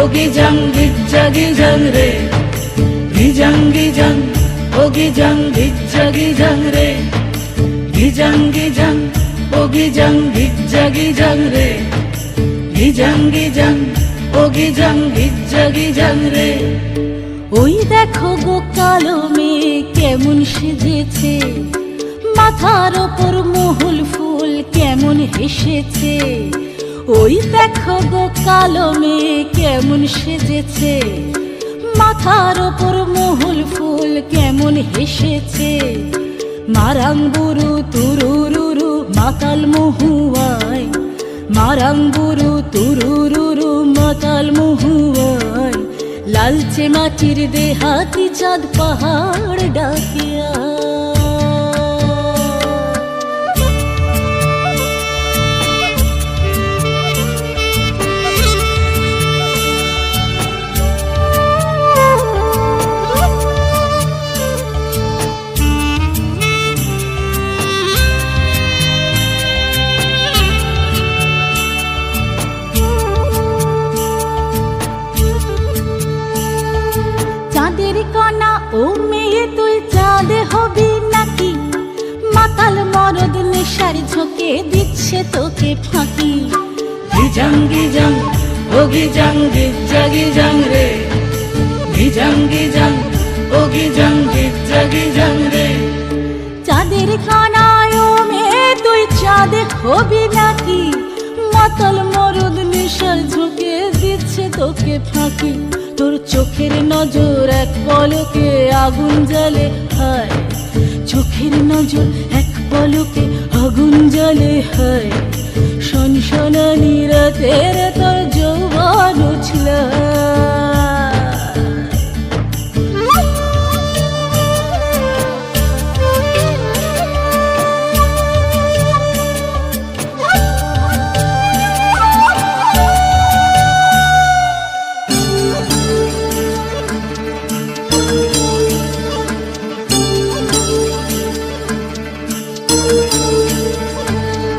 gijang gijja gijang re, gijang gijang, oh gijang gijja gijang re, gijang gijang, oh gijang gijja gijang re, gijang gijang, oh gijang gijja gijang re। ওই দেখো গো কালো মেয়ে কেমন সেজেছে, মাথার ওপর মহুল ফুল কেমন হেসেছে। ওই দেখো গো কালো মেয়ে কেমন সেজেছে, মাথার ওপর মহুল ফুল কেমন হেসেছে। মারাঙ্গুরু তুরুরুরু মাতাল মহুয়ায়, মারাঙ্গুরু তুরুরুরু মাতাল মহুয়ায়। লালচে মাটির দেহাতি চাঁদ পাহাড় ডাকিয়া। কণা ও মেয়ে তুই চাঁদ হবি নাকি, মাতাল মরদ নেশার ঝোঁকে দিচ্ছে তোকে ফাঁকি। গিজাং গিজাং, ও গিজাং গিজ্জা গিজাং রে, গিজাং গিজাং, ও গিজাং গিজ্জা গিজাং রে। চাঁদের কণায় ও মেয়ে তুই চাঁদ হবি নাকি, মাতাল মরদ নেশার ঝোঁকে দিচ্ছে তোকে ফাঁকি। তোর চোখের নজর এক পলকে আগুন জ্বলে হায়, চোখের নজর এক পলকে আগুন জ্বলে হায়। সনসনানি রাতের তোর যৌবন উছল।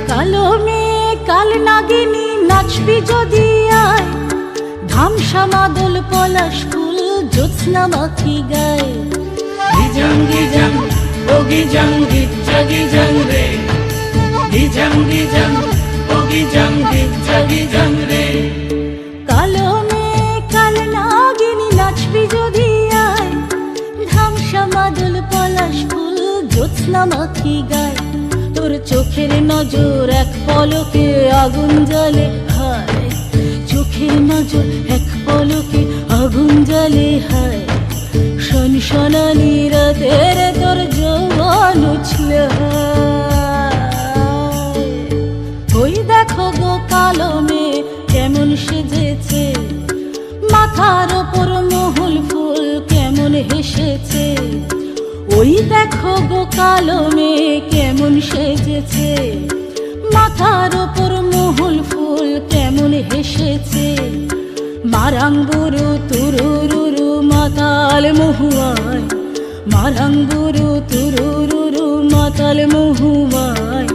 কালো মেয়ে কাল নাগিনী নাচবি যদি আয়, ধামসা মাদল পলাশ ফুল জ্যোৎস্না মাখি গায়। গিজাং গিজাং, ও গিজাং গিজ্জা গিজাং রে, গিজাং গিজাং, ও গিজাং গিজ্জা গিজাং রে। কালো মেয়ে কাল নাগিনী নাচবি যদি আয়, ধামসা মাদল পলাশ ফুল জ্যোৎস্না মাখি গায়। তোর চোখের নজর এক পলকে আগুন জ্বলে হায়, চোখের নজর এক পলকে আগুন জ্বলে হায়। সনসনানি রাতের তোর যৌবন উছল হায়। ওই দেখো গো কালো মেয়ে কেমন সেজেছে, মাথার ওপর মহুল ফুল কেমন হেসেছে। ওই দেখো গো কালো মেয়ে কেমন সেজেছে, মাথার ওপর মহুল ফুল কেমন হেসেছে। মারাঙ্গুরু তুরুরুরু মাতাল মহুয়ায়, মারাঙ্গুরু তুরুরুরু মাতাল মহুয়ায়।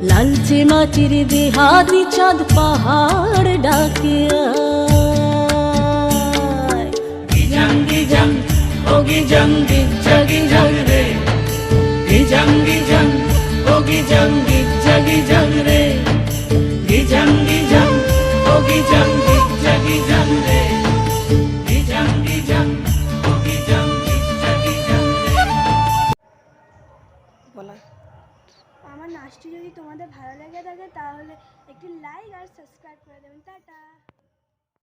লালচে মাটির দেহাতি চাঁদ পাহাড় ডাকিয়া। গিজাং গিজাং, ও গিজাং গিজ্জা গিজাং রে, গিজাং গিজাং, ও গিজাং গিজ্জা গিজাং রে, গিজাং গিজাং, ও গিজাং গিজ্জা গিজাং রে, গিজাং গিজাং, ও গিজাং গিজ্জা গিজাং রে। আমার নাচটি যদি তোমাদের ভালো লেগে থাকে তাহলে একটি লাইক আর সাবস্ক্রাইব করে দেবেন। টাটা।